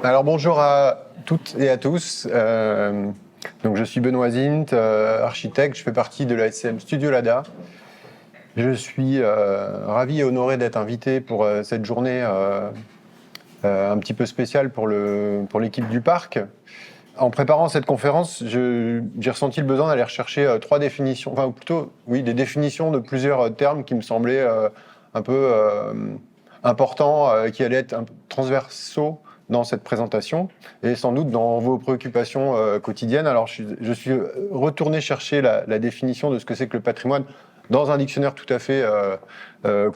Alors bonjour à toutes et à tous. Donc je suis Benoît Zint, architecte. Je fais partie de la SCM Studio Lada. Je suis ravi et honoré d'être invité pour cette journée un petit peu spéciale pour l'équipe du parc. En préparant cette conférence, j'ai ressenti le besoin d'aller rechercher trois définitions, enfin ou plutôt oui, des définitions de plusieurs termes qui me semblaient un peu importants, qui allaient être transversaux dans cette présentation et sans doute dans vos préoccupations quotidiennes. Alors je suis retourné chercher la définition de ce que c'est que le patrimoine dans un dictionnaire tout à fait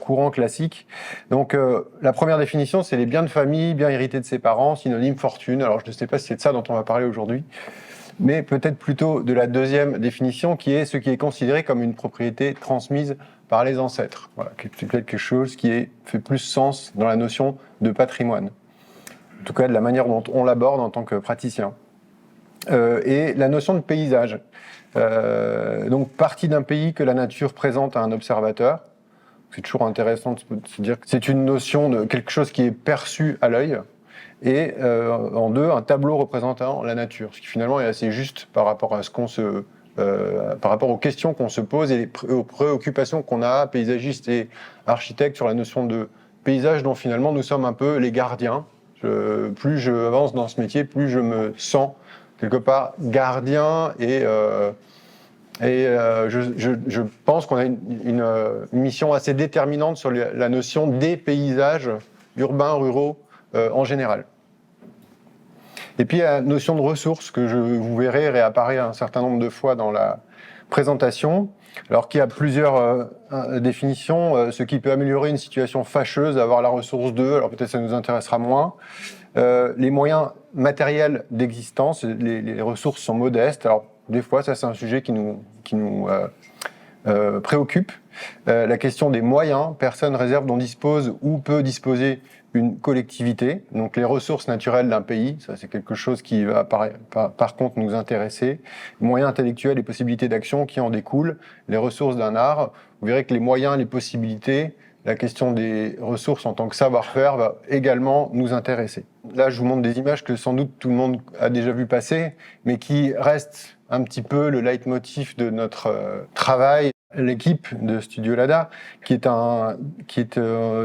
courant, classique. Donc la première définition, c'est les biens de famille, biens hérités de ses parents, synonyme fortune. Alors je ne sais pas si c'est de ça dont on va parler aujourd'hui, mais peut-être plutôt de la deuxième définition, qui est ce qui est considéré comme une propriété transmise par les ancêtres. Voilà, c'est quelque chose qui fait plus sens dans la notion de patrimoine. En tout cas, de la manière dont on l'aborde en tant que praticien. Et la notion de paysage. Donc, partie d'un pays que la nature présente à un observateur. C'est toujours intéressant de se dire que c'est une notion de quelque chose qui est perçu à l'œil. Et en deux, un tableau représentant la nature, ce qui finalement est assez juste par rapport à par rapport aux questions qu'on se pose et aux préoccupations qu'on a, paysagistes et architectes, sur la notion de paysage dont finalement nous sommes un peu les gardiens. Plus je avance dans ce métier, plus je me sens quelque part gardien je pense qu'on a une mission assez déterminante sur la notion des paysages urbains, ruraux en général. Et puis la notion de ressources que vous verrez réapparaît un certain nombre de fois dans la présentation, alors qu'il y a plusieurs définitions. Ce qui peut améliorer une situation fâcheuse, avoir la ressource de, alors peut-être ça nous intéressera moins. Les moyens matériels d'existence, les ressources sont modestes. Alors des fois, ça c'est un sujet qui nous préoccupe. La question des moyens, personne réserve dont dispose ou peut disposer une collectivité. Donc les ressources naturelles d'un pays, ça c'est quelque chose qui va par contre nous intéresser. Les moyens intellectuels et possibilités d'action qui en découlent. Les ressources d'un art. Vous verrez que les moyens, les possibilités, la question des ressources en tant que savoir-faire va également nous intéresser. Là, je vous montre des images que sans doute tout le monde a déjà vu passer, mais qui restent un petit peu le leitmotiv de notre travail. L'équipe de Studio Lada, qui est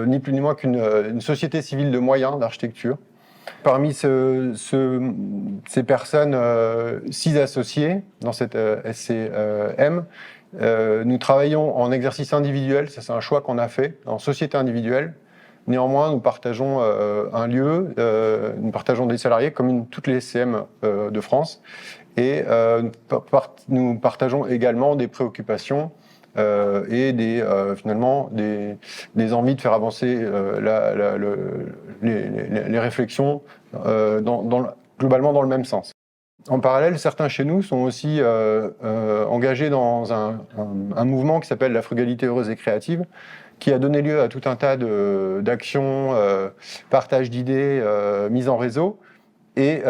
ni plus ni moins qu'une société civile de moyens d'architecture. Parmi ces personnes, 6 associés dans cette SCM, nous travaillons en exercice individuel, ça c'est un choix qu'on a fait, en société individuelle. Néanmoins, nous partageons un lieu, nous partageons des salariés comme toutes les SCM de France, et nous partageons également des préoccupations et finalement des envies de faire avancer les réflexions globalement dans le même sens. En parallèle, certains chez nous sont aussi engagés dans un mouvement qui s'appelle la frugalité heureuse et créative, qui a donné lieu à tout un tas d'actions, partage d'idées, mise en réseau. Et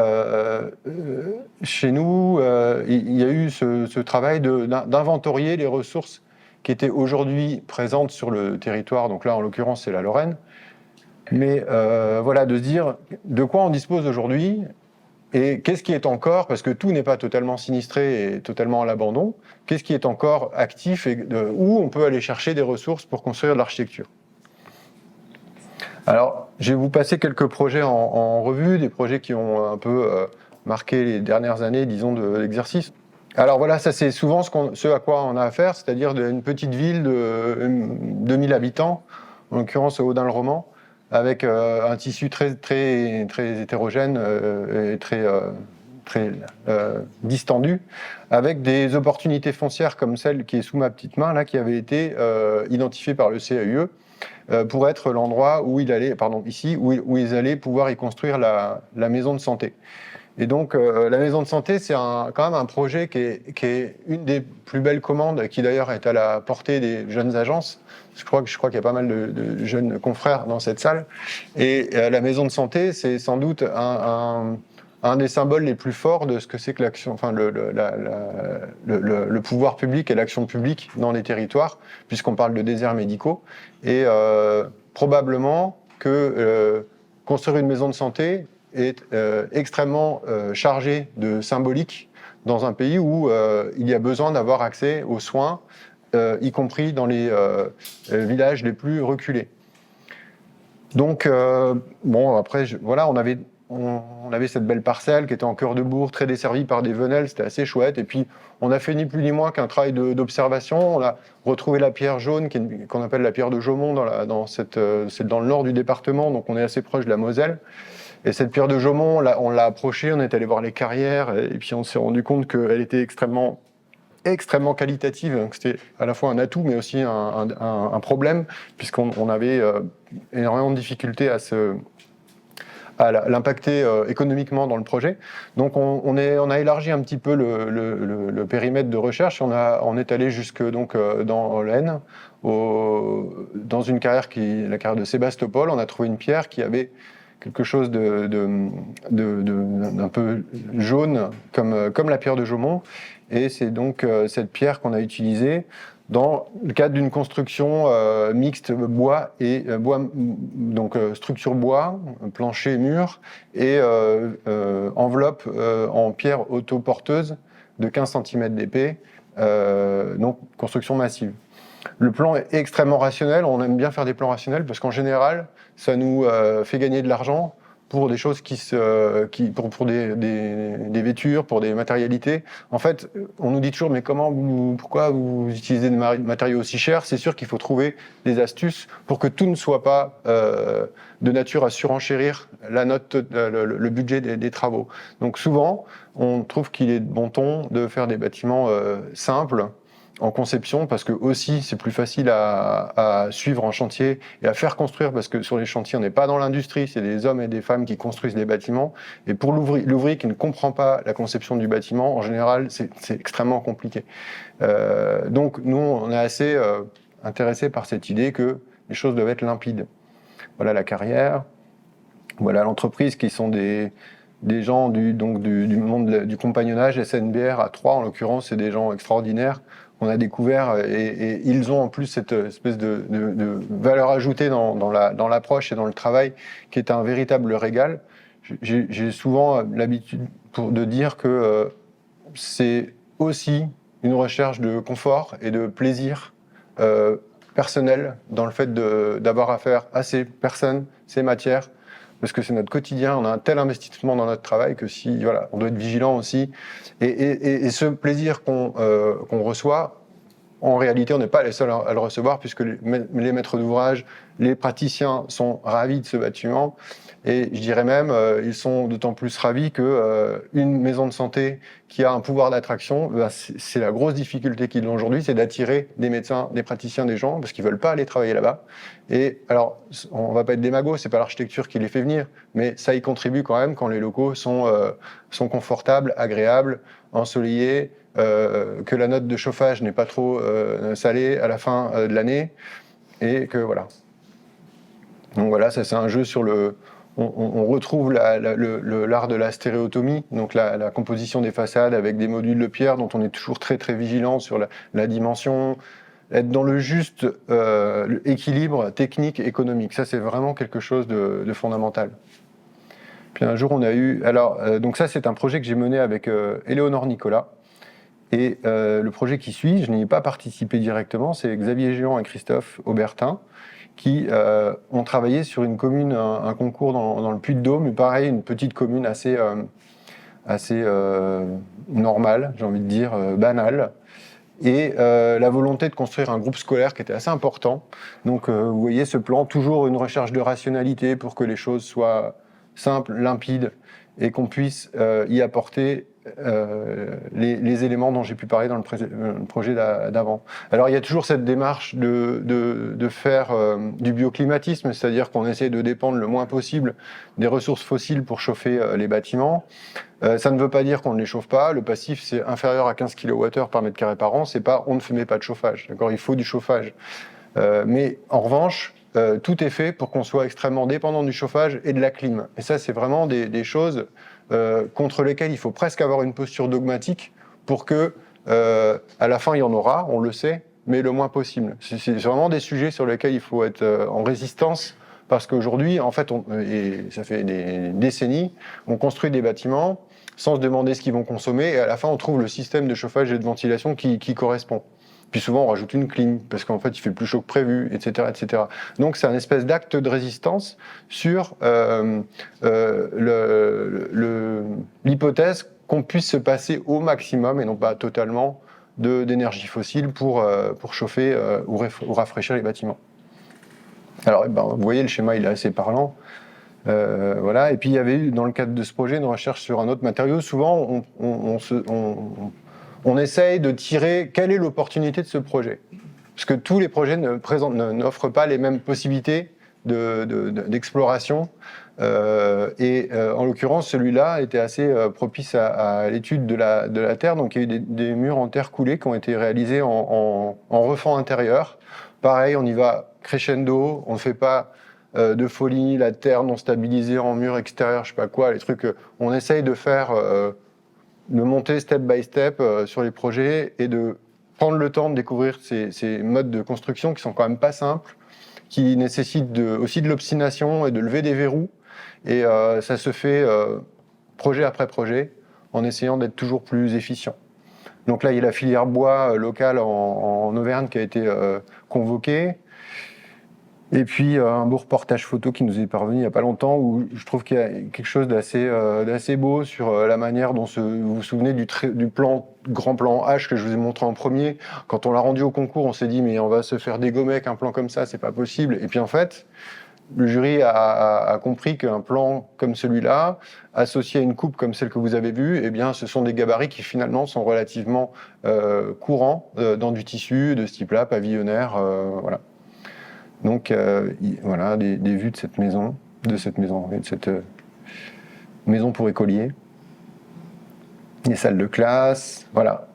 chez nous, il y a eu ce travail d'inventorier les ressources qui étaient aujourd'hui présentes sur le territoire. Donc là, en l'occurrence, c'est la Lorraine. Mais voilà, de se dire de quoi on dispose aujourd'hui et qu'est-ce qui est encore, parce que tout n'est pas totalement sinistré et totalement à l'abandon, qu'est-ce qui est encore actif et où on peut aller chercher des ressources pour construire de l'architecture. Alors, je vais vous passer quelques projets en revue, des projets qui ont un peu marqué les dernières années, disons, de l'exercice. Alors voilà, ça c'est souvent ce à quoi on a affaire, c'est-à-dire une petite ville de 2000 habitants, en l'occurrence au Haut-Dun-le-Roman, avec un tissu très, très, très hétérogène et très distendu, avec des opportunités foncières comme celle qui est sous ma petite main, là, qui avait été identifiée par le CAUE, pour être l'endroit où ils allaient pouvoir y construire la maison de santé. Et donc, la maison de santé, c'est quand même un projet qui est une des plus belles commandes, qui d'ailleurs est à la portée des jeunes agences. Je crois qu'il y a pas mal de jeunes confrères dans cette salle. Et la maison de santé, c'est sans doute un des symboles les plus forts de ce que c'est que l'action, enfin le pouvoir public et l'action publique dans les territoires, puisqu'on parle de déserts médicaux. Et probablement que construire une maison de santé est extrêmement chargé de symbolique dans un pays où il y a besoin d'avoir accès aux soins, y compris dans les villages les plus reculés. Donc, bon, après, voilà, on avait cette belle parcelle qui était en cœur de bourg, très desservie par des venelles, c'était assez chouette. Et puis, on a fait ni plus ni moins qu'un travail d'observation. On a retrouvé la pierre jaune, qu'on appelle la pierre de Jaumont, c'est dans le nord du département, donc on est assez proche de la Moselle. Et cette pierre de Jaumont, on l'a approchée, on est allé voir les carrières, et puis on s'est rendu compte qu'elle était extrêmement qualitative, donc c'était à la fois un atout mais aussi un problème, puisqu'on avait énormément de difficultés à l'impacter économiquement dans le projet. Donc on a élargi un petit peu le périmètre de recherche. On est allé jusque donc dans l'Aisne, dans une carrière la carrière de Sébastopol. On a trouvé une pierre qui avait quelque chose d'un peu jaune comme la pierre de Jaumont. Et c'est donc cette pierre qu'on a utilisée dans le cadre d'une construction mixte bois et donc structure bois, plancher, mur et enveloppe en pierre autoporteuse de 15 cm d'épais, donc construction massive. Le plan est extrêmement rationnel, on aime bien faire des plans rationnels parce qu'en général, ça nous fait gagner de l'argent pour des choses pour des vêtures, pour des matérialités. En fait, on nous dit toujours, mais pourquoi vous utilisez des matériaux aussi chers? C'est sûr qu'il faut trouver des astuces pour que tout ne soit pas de nature à surenchérir le budget des travaux. Donc souvent, on trouve qu'il est de bon ton de faire des bâtiments simples, en conception, parce que aussi c'est plus facile à suivre en chantier et à faire construire, parce que sur les chantiers on n'est pas dans l'industrie, c'est des hommes et des femmes qui construisent les bâtiments, et pour l'ouvrier qui ne comprend pas la conception du bâtiment, en général c'est extrêmement compliqué. Donc nous on est assez intéressés par cette idée que les choses doivent être limpides. Voilà la carrière, voilà l'entreprise qui sont des gens du monde du compagnonnage, SNBR à Troyes en l'occurrence, c'est des gens extraordinaires. On a découvert, et ils ont en plus cette espèce de valeur ajoutée dans l'approche et dans le travail qui est un véritable régal. J'ai souvent l'habitude de dire que c'est aussi une recherche de confort et de plaisir personnel dans le fait d'avoir affaire à ces personnes, ces matières, parce que c'est notre quotidien, on a un tel investissement dans notre travail que on doit être vigilant aussi. Et ce plaisir qu'on reçoit, en réalité, on n'est pas les seuls à le recevoir, puisque les maîtres d'ouvrage, les praticiens sont ravis de ce bâtiment. Et je dirais même, ils sont d'autant plus ravis qu'une maison de santé qui a un pouvoir d'attraction, c'est la grosse difficulté qu'ils ont aujourd'hui, c'est d'attirer des médecins, des praticiens, des gens, parce qu'ils veulent pas aller travailler là-bas. Et alors, on va pas être démago, c'est pas l'architecture qui les fait venir, mais ça y contribue quand même quand les locaux sont confortables, agréables, ensoleillés, que la note de chauffage n'est pas trop salée à la fin de l'année, et que voilà. Donc voilà, ça c'est un jeu sur on retrouve l'art de la stéréotomie, donc la composition des façades avec des modules de pierre dont on est toujours très très vigilant sur la dimension, être dans le juste équilibre technique économique. Ça c'est vraiment quelque chose de fondamental. Puis un jour on a eu, donc ça c'est un projet que j'ai mené avec Éléonore Nicolas. Et le projet qui suit, je n'y ai pas participé directement, c'est Xavier Géant et Christophe Aubertin qui ont travaillé sur une commune, un concours dans le Puy-de-Dôme, pareil, une petite commune assez normale, j'ai envie de dire, banale, et la volonté de construire un groupe scolaire qui était assez important. Donc vous voyez ce plan, toujours une recherche de rationalité pour que les choses soient simples, limpides, et qu'on puisse y apporter les éléments dont j'ai pu parler dans le projet d'avant. Alors il y a toujours cette démarche de faire du bioclimatisme, c'est-à-dire qu'on essaie de dépendre le moins possible des ressources fossiles pour chauffer les bâtiments. Ça ne veut pas dire qu'on ne les chauffe pas. Le passif, c'est inférieur à 15 kWh par mètre carré par an. C'est pas on ne met pas de chauffage. D'accord, il faut du chauffage. Mais en revanche, tout est fait pour qu'on soit extrêmement dépendant du chauffage et de la clim. Et ça, c'est vraiment des choses contre lesquelles il faut presque avoir une posture dogmatique pour que, à la fin, il y en aura, on le sait, mais le moins possible. C'est vraiment des sujets sur lesquels il faut être en résistance parce qu'aujourd'hui, en fait, et ça fait des décennies, on construit des bâtiments sans se demander ce qu'ils vont consommer, et à la fin, on trouve le système de chauffage et de ventilation qui correspond. Puis souvent, on rajoute une clim, parce qu'en fait, il fait plus chaud que prévu, etc., etc. Donc, c'est un espèce d'acte de résistance sur l'hypothèse qu'on puisse se passer au maximum, et non pas totalement, d'énergie fossile pour chauffer ou rafraîchir les bâtiments. Alors, vous voyez, le schéma, il est assez parlant. Voilà. Et puis, il y avait eu, dans le cadre de ce projet, une recherche sur un autre matériau. Souvent, on essaye de tirer quelle est l'opportunité de ce projet. Parce que tous les projets n'offrent pas les mêmes possibilités d'exploration. En l'occurrence, celui-là était assez propice à l'étude de la Terre. Donc, il y a eu des murs en terre coulée qui ont été réalisés en refend intérieur. Pareil, on y va crescendo, on ne fait pas de folie, la terre non stabilisée en mur extérieur, je sais pas quoi, les trucs. On essaye de faire, de monter step by step sur les projets et de prendre le temps de découvrir ces modes de construction qui sont quand même pas simples, qui nécessitent aussi de l'obstination et de lever des verrous. Et ça se fait projet après projet en essayant d'être toujours plus efficient. Donc là, il y a la filière bois locale en Auvergne qui a été convoquée. Et puis un beau reportage photo qui nous est parvenu il n'y a pas longtemps où je trouve qu'il y a quelque chose d'assez beau sur la manière dont vous vous souvenez du grand plan H que je vous ai montré en premier. Quand on l'a rendu au concours, on s'est dit mais on va se faire dégommer avec un plan comme ça, c'est pas possible. Et puis en fait, le jury a compris qu'un plan comme celui-là, associé à une coupe comme celle que vous avez vue, eh bien, ce sont des gabarits qui finalement sont relativement courants dans du tissu de ce type-là, pavillonnaire, voilà. Donc voilà, des vues de cette maison, de cette maison pour écoliers, des salles de classe, voilà.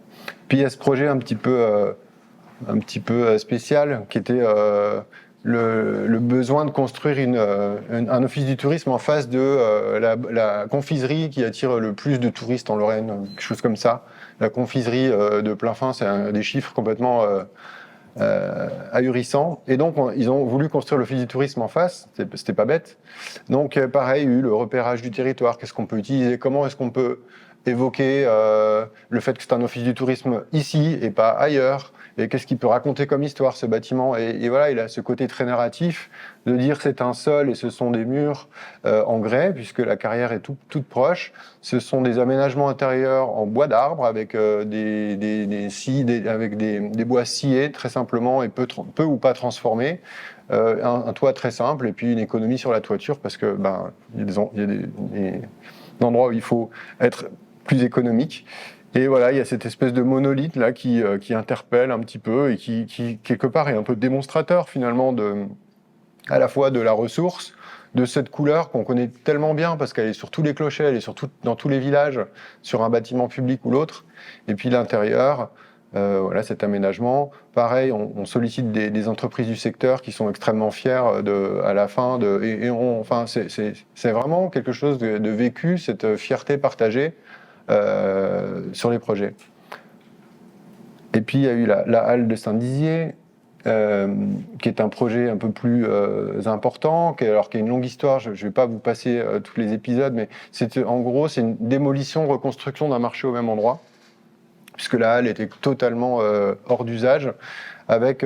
Puis il y a ce projet un petit peu spécial qui était le besoin de construire un office du tourisme en face de la confiserie qui attire le plus de touristes en Lorraine, quelque chose comme ça. La confiserie de Plainfin, c'est des chiffres complètement ahurissants. Et donc, ils ont voulu construire l'office du tourisme en face, c'était pas bête. Donc, pareil, il y a eu le repérage du territoire, qu'est-ce qu'on peut utiliser, comment est-ce qu'on peut évoquer le fait que c'est un office du tourisme ici et pas ailleurs, et qu'est-ce qu'il peut raconter comme histoire ce bâtiment, et voilà, il a ce côté très narratif de dire c'est un sol et ce sont des murs en grès puisque la carrière est toute proche, ce sont des aménagements intérieurs en bois d'arbre avec des bois sciés très simplement et peu ou pas transformés, un toit très simple et puis une économie sur la toiture parce que il y a des endroits où il faut être plus économique. Et voilà, il y a cette espèce de monolithe là qui interpelle un petit peu et qui quelque part est un peu démonstrateur finalement à la fois de la ressource, de cette couleur qu'on connaît tellement bien parce qu'elle est sur tous les clochers, elle est dans tous les villages, sur un bâtiment public ou l'autre. Et puis l'intérieur, voilà, cet aménagement. Pareil, on sollicite des entreprises du secteur qui sont extrêmement fiers à la fin. Enfin, c'est vraiment quelque chose de vécu, cette fierté partagée sur les projets. Et puis il y a eu la halle de Saint-Dizier, qui est un projet un peu plus important, qui a une longue histoire. Je ne vais pas vous passer tous les épisodes, mais en gros, c'est une démolition, reconstruction d'un marché au même endroit, puisque la halle était totalement hors d'usage, avec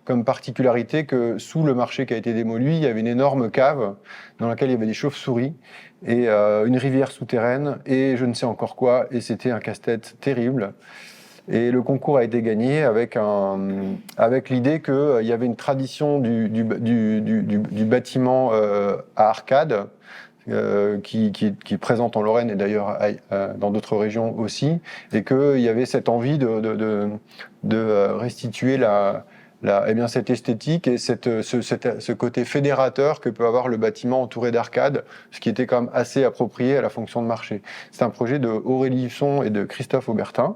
comme particularité que sous le marché qui a été démoli, il y avait une énorme cave dans laquelle il y avait des chauves-souris et une rivière souterraine et je ne sais encore quoi, et c'était un casse-tête terrible. Et le concours a été gagné avec l'idée qu'il y avait une tradition du bâtiment à arcade, qui est présente en Lorraine et d'ailleurs dans d'autres régions aussi, et qu'il y avait cette envie de restituer cette esthétique et ce côté fédérateur que peut avoir le bâtiment entouré d'arcades, ce qui était quand même assez approprié à la fonction de marché. C'est un projet de Aurélie Husson et de Christophe Aubertin,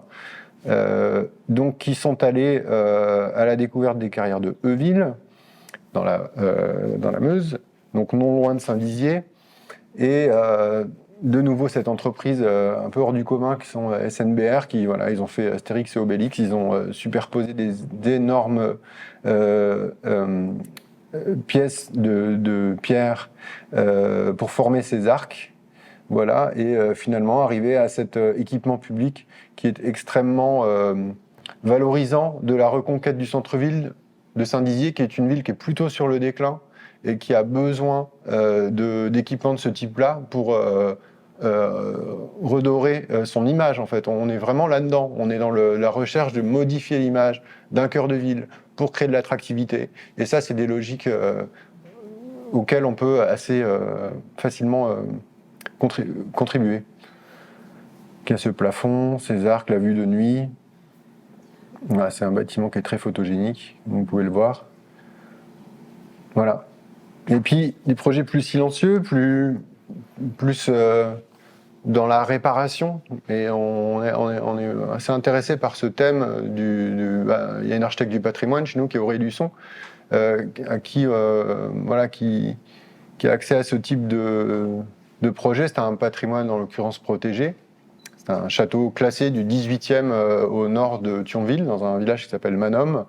donc qui sont allés à la découverte des carrières de Euville, dans la Meuse, donc non loin de Saint-Dizier. Et de nouveau cette entreprise un peu hors du commun qui sont SNBR, ils ont fait Astérix et Obélix, ils ont superposé des énormes pièces de pierre pour former ces arcs. Voilà, et finalement arriver à cet équipement public qui est extrêmement valorisant de la reconquête du centre-ville de Saint-Dizier, qui est une ville qui est plutôt sur le déclin et qui a besoin d'équipements de ce type-là pour redorer son image, en fait. On est vraiment là-dedans. On est dans la recherche de modifier l'image d'un cœur de ville pour créer de l'attractivité. Et ça, c'est des logiques auxquelles on peut assez facilement contribuer. Il y a ce plafond, ces arcs, la vue de nuit. Voilà, c'est un bâtiment qui est très photogénique, vous pouvez le voir. Voilà. Et puis, des projets plus silencieux, plus dans la réparation. Et on est assez intéressé par ce thème. Il y a une architecte du patrimoine chez nous qui est Aurélie Luçon, qui a accès à ce type de projet. C'est un patrimoine, en l'occurrence, protégé. C'est un château classé du 18e au nord de Thionville, dans un village qui s'appelle Manom.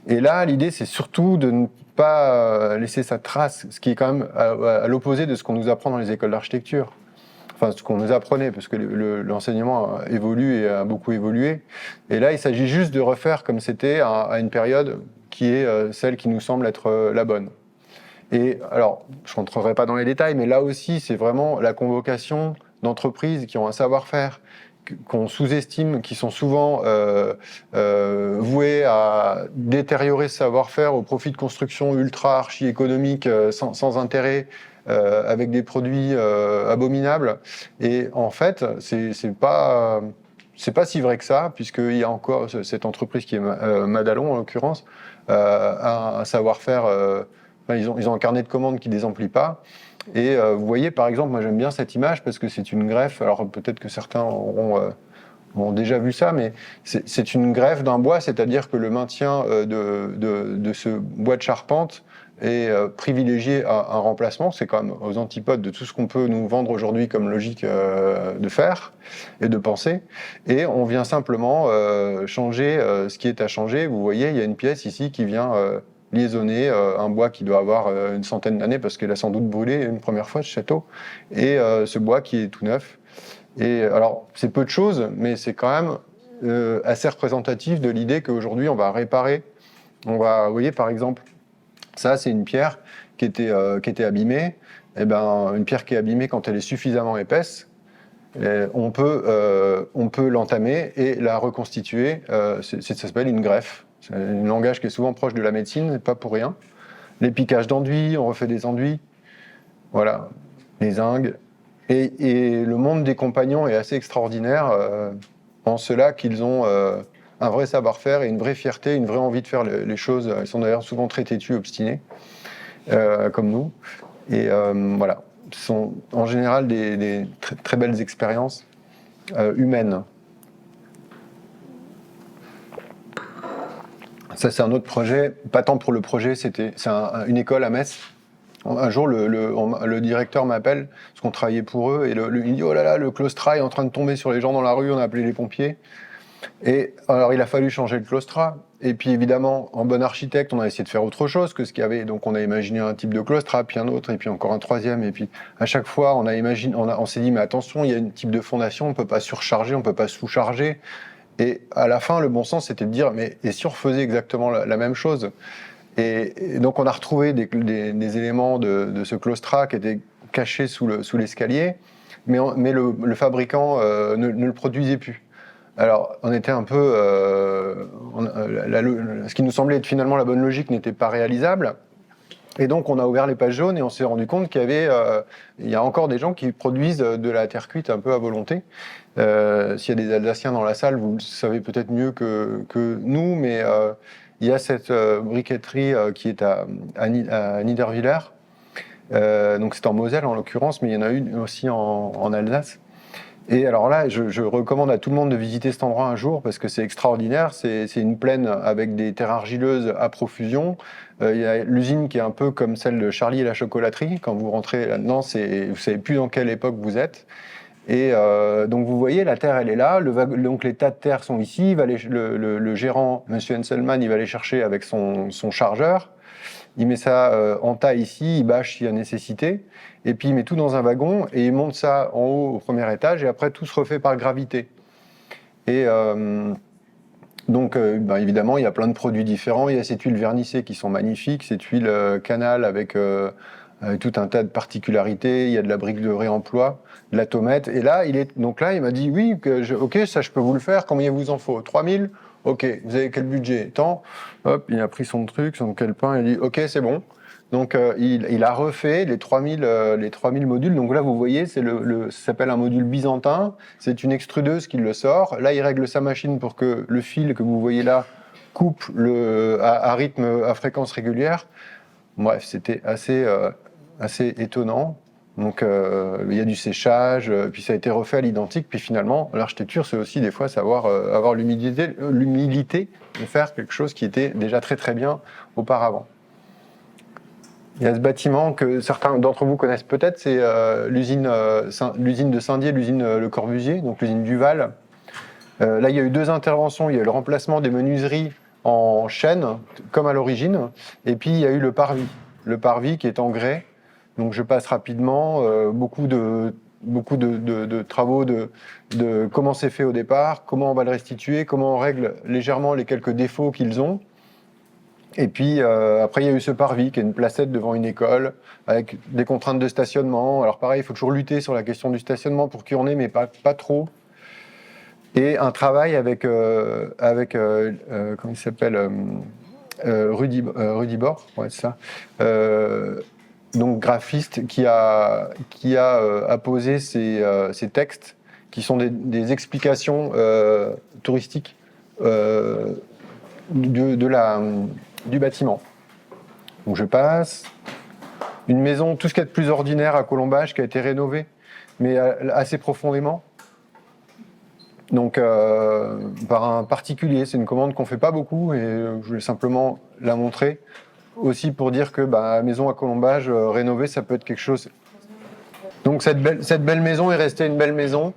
Et là, l'idée, c'est surtout de ne pas laisser sa trace, ce qui est quand même à l'opposé de ce qu'on nous apprend dans les écoles d'architecture. Enfin, ce qu'on nous apprenait, parce que l'enseignement évolue et a beaucoup évolué. Et là, il s'agit juste de refaire comme c'était à une période qui est celle qui nous semble être la bonne. Et alors, je ne rentrerai pas dans les détails, mais là aussi, c'est vraiment la convocation d'entreprises qui ont un savoir-faire, qu'on sous-estime, qui sont souvent vouées à détériorer ce savoir-faire au profit de constructions ultra archi-économiques sans intérêt, avec des produits abominables. Et en fait, c'est pas si vrai que ça, puisqu'il y a encore cette entreprise qui est Madalon, en l'occurrence, a un savoir-faire. Ils ont un carnet de commandes qui ne désemplit pas. Et vous voyez, par exemple, moi j'aime bien cette image parce que c'est une greffe. Alors peut-être que certains ont déjà vu ça, mais c'est une greffe d'un bois, c'est-à-dire que le maintien de ce bois de charpente est privilégié à un remplacement. C'est quand même aux antipodes de tout ce qu'on peut nous vendre aujourd'hui comme logique de faire et de penser. Et on vient simplement changer ce qui est à changer. Vous voyez, il y a une pièce ici qui vient liaisonner un bois qui doit avoir une centaine d'années parce qu'il a sans doute brûlé une première fois ce château, et ce bois qui est tout neuf. Et alors, c'est peu de choses, mais c'est quand même assez représentatif de l'idée qu'aujourd'hui, on va réparer. Vous voyez, par exemple, ça, c'est une pierre qui était abîmée. Eh ben, une pierre qui est abîmée, quand elle est suffisamment épaisse, on peut l'entamer et la reconstituer. Ça s'appelle une greffe. C'est un langage qui est souvent proche de la médecine, pas pour rien. Les piquages d'enduits, on refait des enduits. Voilà, les zingues. Et le monde des compagnons est assez extraordinaire en cela qu'ils ont un vrai savoir-faire et une vraie fierté, une vraie envie de faire les choses. Ils sont d'ailleurs souvent très têtus, obstinés, comme nous. Et voilà, ce sont en général des très, très belles expériences humaines. Ça, c'est un autre projet, pas tant pour le projet, c'est une école à Metz. Un jour, le directeur m'appelle, parce qu'on travaillait pour eux, et il me dit « Oh là là, le claustrat est en train de tomber sur les gens dans la rue, on a appelé les pompiers. » Et alors, il a fallu changer le claustrat. Et puis, évidemment, en bon architecte, on a essayé de faire autre chose que ce qu'il y avait. Donc, on a imaginé un type de claustrat, puis un autre, et puis encore un troisième. Et puis, à chaque fois, on s'est dit « Mais attention, il y a un type de fondation, on ne peut pas surcharger, on ne peut pas sous-charger. » Et à la fin, le bon sens, c'était de dire, mais et si on refaisait exactement la même chose? Et donc, on a retrouvé des éléments de ce claustrat qui étaient cachés sous l'escalier, mais le fabricant ne le produisait plus. Alors, on était un peu... ce qui nous semblait être finalement la bonne logique n'était pas réalisable. Et donc, on a ouvert les pages jaunes et on s'est rendu compte qu'il y a encore des gens qui produisent de la terre cuite un peu à volonté. S'il y a des Alsaciens dans la salle, vous le savez peut-être mieux que nous, mais il y a cette briqueterie qui est à Niederwiller. Donc c'est en Moselle en l'occurrence, mais il y en a une aussi en Alsace. Et alors là, je recommande à tout le monde de visiter cet endroit un jour parce que c'est extraordinaire. C'est une plaine avec des terres argileuses à profusion. Il y a l'usine qui est un peu comme celle de Charlie et la chocolaterie. Quand vous rentrez là-dedans, vous savez plus dans quelle époque vous êtes. Et donc vous voyez, la terre, elle est là. Donc les tas de terre sont ici. Le gérant, M. Henselmann, il va aller chercher avec son chargeur. il met ça en tas ici, il bâche s'il y a nécessité, et puis il met tout dans un wagon et il monte ça en haut au premier étage, et après tout se refait par gravité. Et donc, évidemment, il y a plein de produits différents. Il y a ces tuiles vernissées qui sont magnifiques, ces tuiles canal avec tout un tas de particularités. Il y a de la brique de réemploi, de la tomate. Et là, il m'a dit oui, ok, ça je peux vous le faire. Combien il vous en faut? 3000? Ok, vous avez quel budget? Tant. Hop, il a pris son truc, son calepin, il a dit ok, c'est bon. Donc, il a refait les 3000 modules. Donc là, vous voyez, ça s'appelle un module byzantin. C'est une extrudeuse qui le sort. Là, il règle sa machine pour que le fil que vous voyez là coupe à rythme, à fréquence régulière. Bref, c'était assez étonnant. Donc, il y a du séchage, puis ça a été refait à l'identique. Puis finalement, l'architecture, c'est aussi des fois savoir avoir l'humilité de faire quelque chose qui était déjà très très bien auparavant. Il y a ce bâtiment que certains d'entre vous connaissent peut-être, c'est l'usine de Saint-Dié, l'usine Le Corbusier, donc l'usine Duval. Là, il y a eu 2 interventions. Il y a eu le remplacement des menuiseries en chêne, comme à l'origine, et puis il y a eu le parvis qui est en grès. Donc je passe rapidement, beaucoup de travaux de comment c'est fait au départ, comment on va le restituer, comment on règle légèrement les quelques défauts qu'ils ont. Et puis après, il y a eu ce parvis qui est une placette devant une école avec des contraintes de stationnement. Alors pareil, il faut toujours lutter sur la question du stationnement pour qui on est, mais pas trop. Et un travail avec comment il s'appelle, Rudy Bord, ouais, c'est ça. Donc graphiste qui a apposé ces textes qui sont des explications touristiques du bâtiment. Donc je passe. Une maison, tout ce qu'il y a de plus ordinaire à Colombage, qui a été rénovée, mais assez profondément. Donc par un particulier, c'est une commande qu'on fait pas beaucoup et je voulais simplement la montrer. Aussi pour dire que la maison à Colombage rénovée, ça peut être quelque chose. Donc cette belle maison est restée une belle maison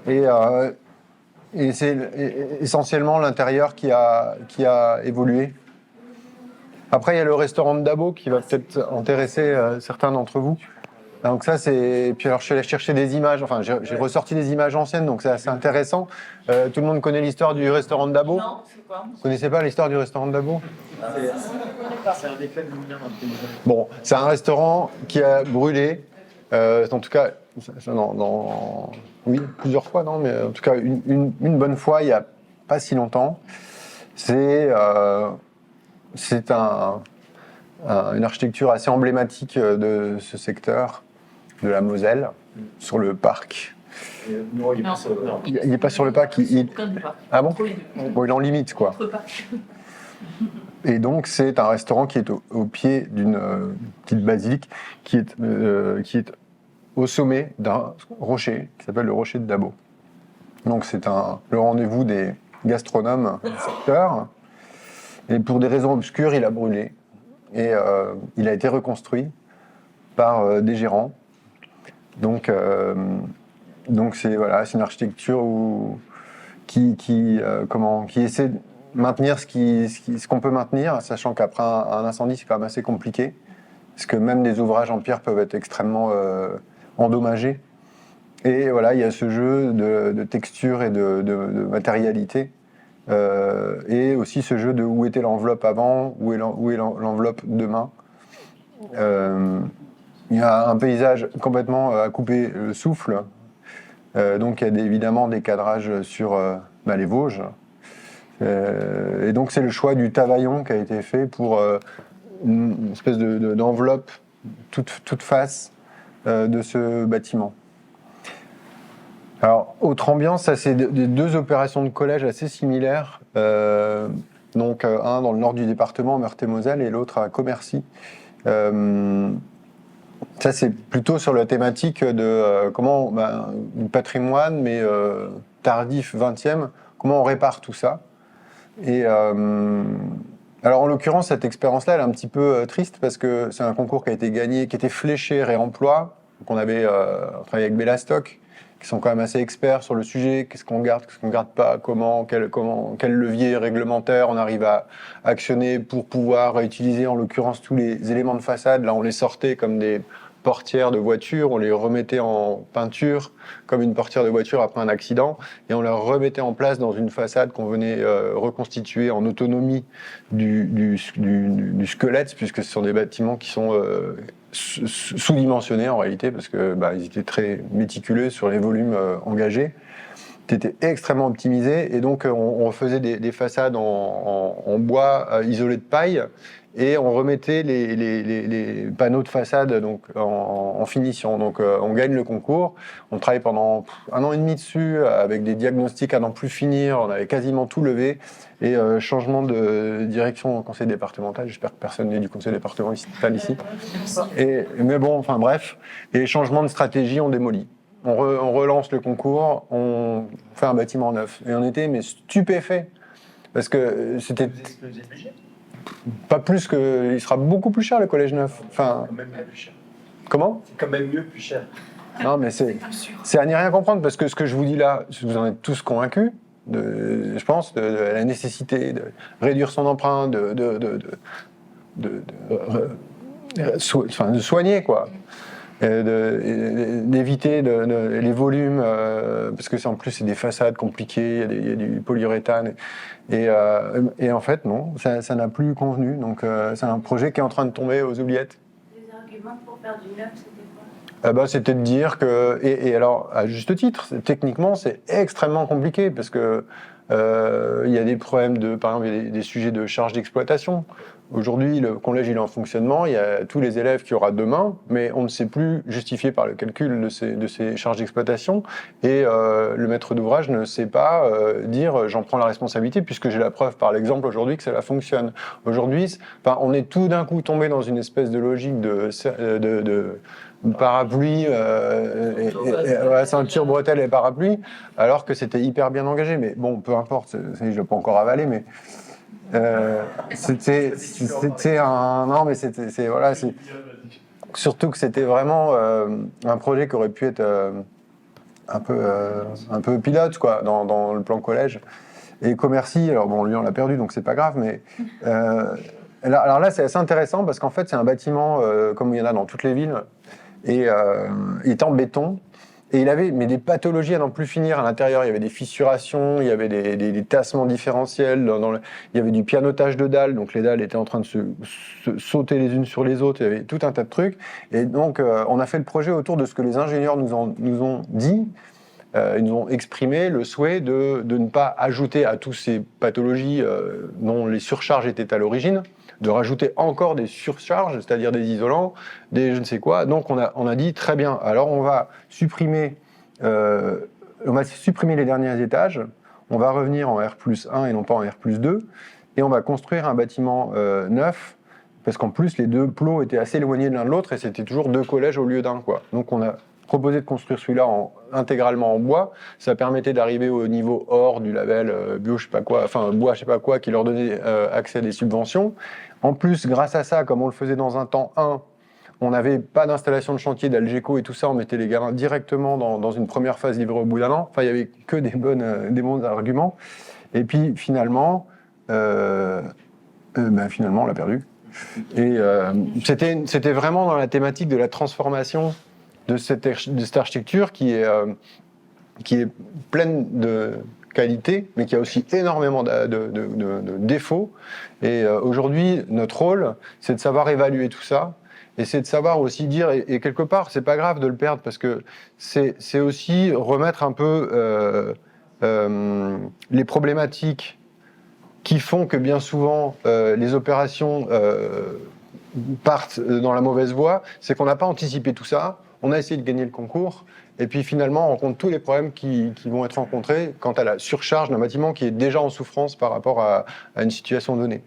et c'est essentiellement l'intérieur qui a évolué. Après, il y a le restaurant de Dabo qui va peut-être intéresser certains d'entre vous. Donc ça, c'est... Puis alors, je suis allé chercher des images, enfin, j'ai ressorti des images anciennes, donc c'est assez intéressant. Tout le monde connaît l'histoire du restaurant de Dabo? Non, c'est quoi? Vous connaissez pas l'histoire du restaurant de Dabo? C'est un effet de lumière. Bon, c'est un restaurant qui a brûlé, en tout cas, oui, plusieurs fois, non, mais en tout cas, une bonne fois, il n'y a pas si longtemps. C'est une architecture assez emblématique de ce secteur, de la Moselle, sur le parc. Non, il n'est pas sur le parc. Ah bon? Bon, il est en limite, quoi. Et donc, c'est un restaurant qui est au pied d'une petite basilique qui est au sommet d'un rocher qui s'appelle le rocher de Dabo. Donc, c'est le rendez-vous des gastronomes du secteur. Et pour des raisons obscures, il a brûlé. Et il a été reconstruit par des gérants. Donc c'est une architecture qui essaie de maintenir ce qu'on peut maintenir, sachant qu'après un incendie, c'est quand même assez compliqué, parce que même des ouvrages en pierre peuvent être extrêmement endommagés. Et voilà, il y a ce jeu de texture et de matérialité. Et aussi ce jeu de où était l'enveloppe avant, où est l'enveloppe demain. Il y a un paysage complètement à couper le souffle. Donc il y a évidemment des cadrages sur les Vosges. Et donc c'est le choix du Tavaillon qui a été fait pour une espèce d'enveloppe toute face de ce bâtiment. Alors, autre ambiance, ça c'est des 2 opérations de collège assez similaires. Donc, un dans le nord du département, Meurthe-et-Moselle, et l'autre à Commercy. Ça, c'est plutôt sur la thématique de du patrimoine, mais tardif 20e, comment on répare tout ça. Et alors, en l'occurrence, cette expérience-là, elle est un petit peu triste parce que c'est un concours qui a été gagné, qui était fléché réemploi. Donc, on avait travaillé avec Bellastock, qui sont quand même assez experts sur le sujet, qu'est-ce qu'on garde pas, quel levier réglementaire on arrive à actionner pour pouvoir utiliser en l'occurrence tous les éléments de façade. Là, on les sortait comme des portières de voiture, on les remettait en peinture comme une portière de voiture après un accident, et on les remettait en place dans une façade qu'on venait reconstituer en autonomie du squelette, puisque ce sont des bâtiments qui sont sous-dimensionnés en réalité, parce que ils étaient très méticuleux sur les volumes engagés. C'était extrêmement optimisé, et donc on refaisait des façades en bois isolé de paille, et on remettait les panneaux de façade donc en finition. Donc on gagne le concours, on travaille pendant 1 an et demi dessus avec des diagnostics à n'en plus finir, on avait quasiment tout levé, et changement de direction au conseil départemental, j'espère que personne n'est du conseil départemental ici, mais bon, enfin bref, et changement de stratégie, on démolit. On relance le concours, on fait un bâtiment neuf. Et on était stupéfaits, parce que c'était pas plus que... Il sera beaucoup plus cher, le collège neuf. Enfin, c'est quand même mieux plus cher. Comment ? C'est quand même mieux plus cher. Non, mais c'est à n'y rien comprendre, parce que ce que je vous dis là, vous en êtes tous convaincus, je pense, de la nécessité de réduire son emprunt, de soigner, quoi. D'éviter les volumes, parce que en plus c'est des façades compliquées, il y a du polyuréthane, et en fait non, ça n'a plus convenu, donc c'est un projet qui est en train de tomber aux oubliettes. Les arguments pour faire du neuf, c'était quoi ? C'était de dire que, et alors à juste titre, techniquement c'est extrêmement compliqué, parce que il y a des problèmes par exemple, il y a des sujets de charge d'exploitation. Aujourd'hui, le collège il est en fonctionnement, il y a tous les élèves qu'il y aura demain, mais on ne sait plus justifier par le calcul de ces charges d'exploitation, et le maître d'ouvrage ne sait pas dire j'en prends la responsabilité, puisque j'ai la preuve par l'exemple aujourd'hui que cela fonctionne. Aujourd'hui, on est tout d'un coup tombé dans une espèce de logique de parapluie, ceinture, bretelle et parapluie, alors que c'était hyper bien engagé. Mais bon, peu importe, je ne l'ai pas encore avalé, mais c'était un... Non, mais c'est voilà, surtout que c'était vraiment un projet qui aurait pu être un peu pilote, quoi, dans le plan collège. Et Commercy, alors bon, lui on l'a perdu, donc c'est pas grave, mais... alors là, c'est assez intéressant, parce qu'en fait, c'est un bâtiment comme il y en a dans toutes les villes, et il était en béton, et il avait des pathologies à n'en plus finir à l'intérieur. Il y avait des fissurations, il y avait des tassements différentiels, il y avait du pianotage de dalles, donc les dalles étaient en train de se sauter les unes sur les autres, il y avait tout un tas de trucs, et donc on a fait le projet autour de ce que les ingénieurs nous ont dit. Ils nous ont exprimé le souhait de ne pas ajouter à toutes ces pathologies dont les surcharges étaient à l'origine, de rajouter encore des surcharges, c'est-à-dire des isolants, des je ne sais quoi. Donc on a dit très bien, alors on va supprimer les derniers étages, on va revenir en R+1 et non pas en R+2, et on va construire un bâtiment neuf, parce qu'en plus les deux plots étaient assez éloignés de l'un de l'autre, et c'était toujours 2 collèges au lieu d'1, quoi. Donc on a proposé de construire celui-là intégralement en bois. Ça permettait d'arriver au niveau hors du label bio, je sais pas quoi, enfin bois, je sais pas quoi, qui leur donnait accès à des subventions. En plus, grâce à ça, comme on le faisait dans un temps 1, on n'avait pas d'installation de chantier d'Algeco et tout ça, on mettait les gamins directement dans une première phase livrée au bout d'1 an. Enfin, il y avait que des bons arguments. Et puis finalement, on l'a perdu. Et c'était vraiment dans la thématique de la transformation de cette architecture qui est pleine de qualité, mais qui a aussi énormément de défauts. Et aujourd'hui, notre rôle, c'est de savoir évaluer tout ça, et c'est de savoir aussi dire, et quelque part, c'est pas grave de le perdre, parce que c'est aussi remettre un peu les problématiques qui font que bien souvent les opérations partent dans la mauvaise voie, c'est qu'on n'a pas anticipé tout ça, on a essayé de gagner le concours, et puis finalement on rencontre tous les problèmes qui vont être rencontrés quant à la surcharge d'un bâtiment qui est déjà en souffrance par rapport à une situation donnée.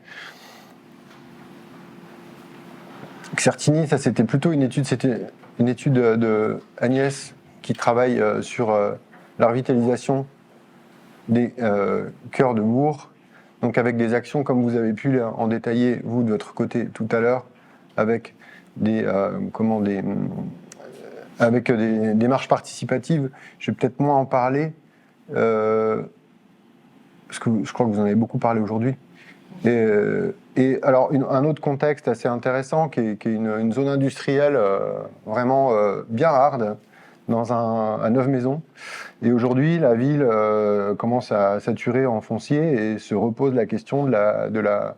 Certini, ça c'était plutôt une étude de Agnès qui travaille sur la revitalisation des cœurs de bourg, donc avec des actions comme vous avez pu en détailler vous de votre côté tout à l'heure, avec avec des démarches participatives. Je vais peut-être moins en parler, parce que je crois que vous en avez beaucoup parlé aujourd'hui. Et alors, un autre contexte assez intéressant, qui est une zone industrielle vraiment bien hard, à Neuve-Maisons. Et aujourd'hui, la ville commence à saturer en foncier et se repose la question de la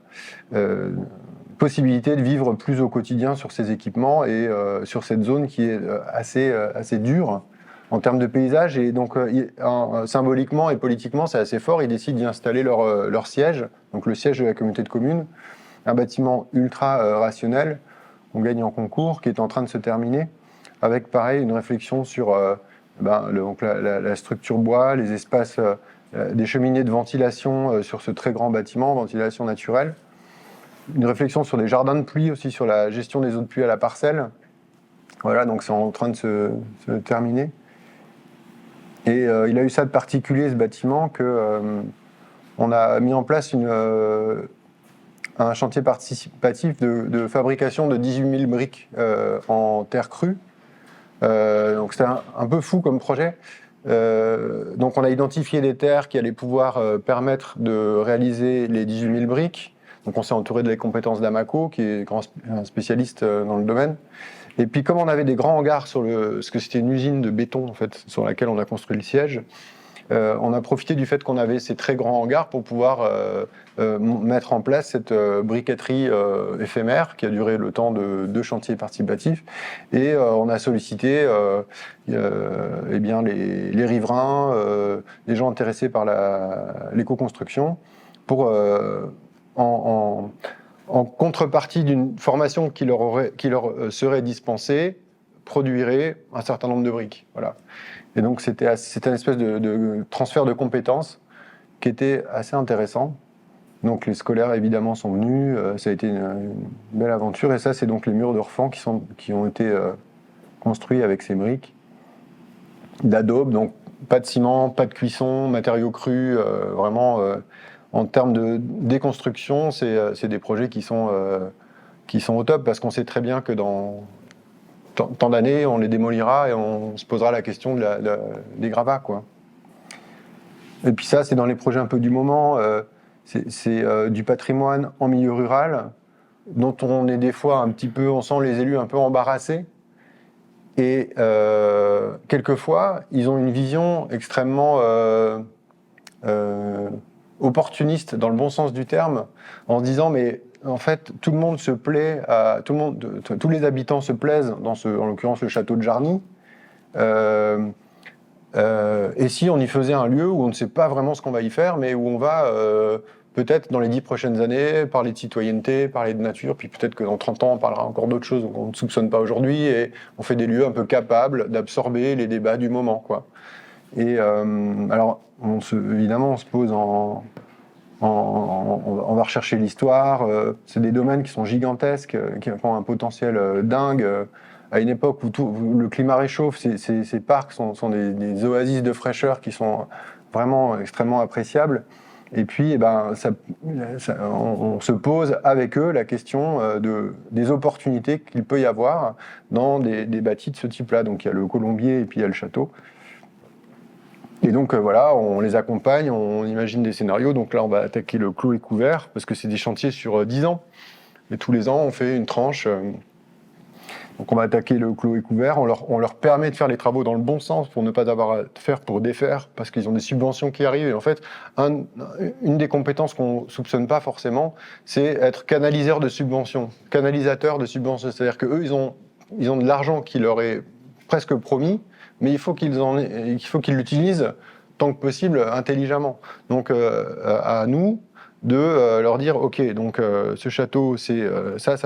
possibilité de vivre plus au quotidien sur ces équipements et sur cette zone qui est assez dure en termes de paysage. Et donc, symboliquement et politiquement, c'est assez fort. Ils décident d'y installer leur siège, donc le siège de la communauté de communes, un bâtiment ultra rationnel, on gagne en concours, qui est en train de se terminer, avec pareil une réflexion sur donc la structure bois, les espaces, des cheminées de ventilation sur ce très grand bâtiment, ventilation naturelle. Une réflexion sur des jardins de pluie aussi, sur la gestion des eaux de pluie à la parcelle. Voilà, donc c'est en train de se terminer. Et il a eu ça de particulier, ce bâtiment, on a mis en place un chantier participatif de fabrication de 18 000 briques en terre crue. Donc c'était un peu fou comme projet. Donc on a identifié des terres qui allaient pouvoir permettre de réaliser les 18 000 briques. Donc on s'est entouré de les compétences d'Amaco, qui est un spécialiste dans le domaine. Et puis comme on avait des grands hangars parce que c'était une usine de béton en fait, sur laquelle on a construit le siège, on a profité du fait qu'on avait ces très grands hangars pour pouvoir mettre en place cette briqueterie éphémère qui a duré le temps de 2 chantiers participatifs. Et on a sollicité eh bien les riverains, les gens intéressés par l'éco-construction, pour en contrepartie d'une formation qui leur serait dispensée, produirait un certain nombre de briques. Voilà. Et donc c'était une espèce de transfert de compétences qui était assez intéressant. Donc les scolaires évidemment sont venus, ça a été une belle aventure. Et ça, c'est donc les murs de Refend qui ont été construits avec ces briques d'adobe. Donc pas de ciment, pas de cuisson, matériaux crus, vraiment. En termes de déconstruction, c'est des projets qui sont au top, parce qu'on sait très bien que dans tant d'années, on les démolira et on se posera la question des gravats, quoi. Et puis ça, c'est dans les projets un peu du moment. C'est du patrimoine en milieu rural, dont on est des fois on sent les élus un peu embarrassés. Et quelquefois, ils ont une vision extrêmement opportuniste, dans le bon sens du terme, en se disant mais en fait tout le monde se plaît, tous les habitants se plaisent dans en l'occurrence le château de Jarny. Et si on y faisait un lieu où on ne sait pas vraiment ce qu'on va y faire, mais où on va peut-être dans les 10 prochaines années parler de citoyenneté, parler de nature, puis peut-être que dans 30 ans on parlera encore d'autres choses qu'on ne soupçonne pas aujourd'hui, et on fait des lieux un peu capables d'absorber les débats du moment, quoi. Et alors évidemment on se pose on va rechercher l'histoire, c'est des domaines qui sont gigantesques, qui ont un potentiel dingue. À une époque où le climat réchauffe, ces parcs sont des oasis de fraîcheur qui sont vraiment extrêmement appréciables. Et puis, on se pose avec eux la question des opportunités qu'il peut y avoir dans des bâtis de ce type-là. Donc, il y a le colombier et puis il y a le château. Et donc, voilà, on les accompagne, on imagine des scénarios. Donc là, on va attaquer le clos et couvert, parce que c'est des chantiers sur 10 ans. Et tous les ans, on fait une tranche. Donc on va attaquer le clos et couvert, on leur permet de faire les travaux dans le bon sens pour ne pas avoir à faire pour défaire, parce qu'ils ont des subventions qui arrivent. Et en fait, une des compétences qu'on ne soupçonne pas forcément, c'est être canalisateur de subventions. C'est-à-dire qu'eux, ils ont de l'argent qui leur est presque promis, mais il faut qu'ils l'utilisent tant que possible intelligemment. Donc à nous de leur dire, ok, donc ce château, c'est ça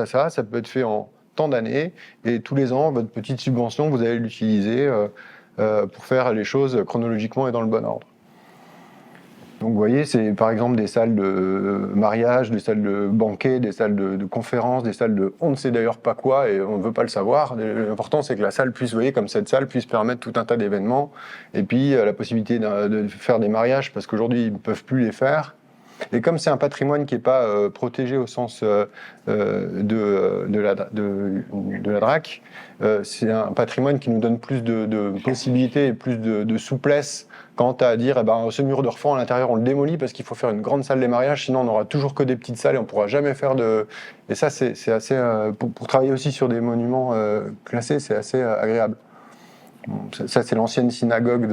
peut être fait en tant d'années, et tous les ans, votre petite subvention, vous allez l'utiliser pour faire les choses chronologiquement et dans le bon ordre. Donc vous voyez, c'est par exemple des salles de mariage, des salles de banquet, des salles de conférences, des salles de on ne sait d'ailleurs pas quoi, et on ne veut pas le savoir. L'important, c'est que la salle puisse, vous voyez, comme cette salle puisse permettre tout un tas d'événements, et puis la possibilité de faire des mariages, parce qu'aujourd'hui, ils ne peuvent plus les faire. Et comme c'est un patrimoine qui n'est pas protégé au sens de la DRAC, c'est un patrimoine qui nous donne plus de possibilités et plus de souplesse quant à dire ce mur de refend à l'intérieur, on le démolit parce qu'il faut faire une grande salle des mariages, sinon on n'aura toujours que des petites salles et on ne pourra jamais faire de... Et ça, c'est assez... pour travailler aussi sur des monuments classés, c'est assez agréable. Ça, c'est l'ancienne synagogue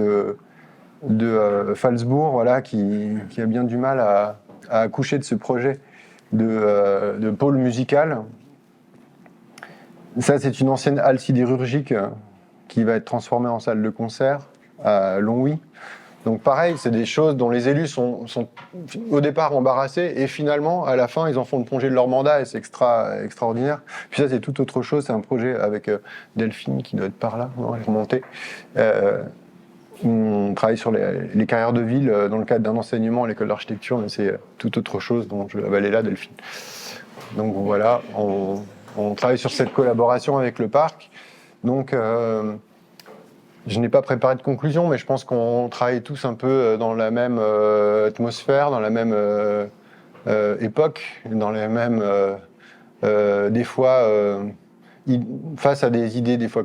de Phalsbourg, voilà, qui a bien du mal à accoucher de ce projet de pôle musical. Ça, c'est une ancienne halle sidérurgique qui va être transformée en salle de concert à Longwy. Donc pareil, c'est des choses dont les élus sont au départ embarrassés et finalement, à la fin, ils en font une plongée de leur mandat et c'est extraordinaire. Puis ça, c'est tout autre chose. C'est un projet avec Delphine qui doit être par là, non, elle est remontée. On travaille sur les carrières de ville dans le cadre d'un enseignement à l'école d'architecture, mais c'est tout autre chose. Donc elle est là, Delphine. Donc voilà, on travaille sur cette collaboration avec le parc. Donc je n'ai pas préparé de conclusion, mais je pense qu'on travaille tous un peu dans la même atmosphère, dans la même époque, dans les mêmes, des fois, face à des idées, des fois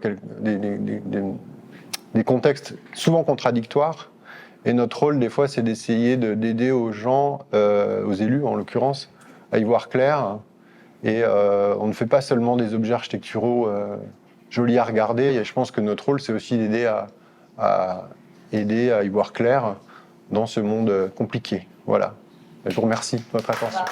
des contextes souvent contradictoires. Et notre rôle, des fois, c'est d'essayer d'aider aux gens, aux élus en l'occurrence, à y voir clair. Et on ne fait pas seulement des objets architecturaux joli à regarder, et je pense que notre rôle, c'est aussi d'aider à y voir clair dans ce monde compliqué. Voilà. Je vous remercie de votre attention.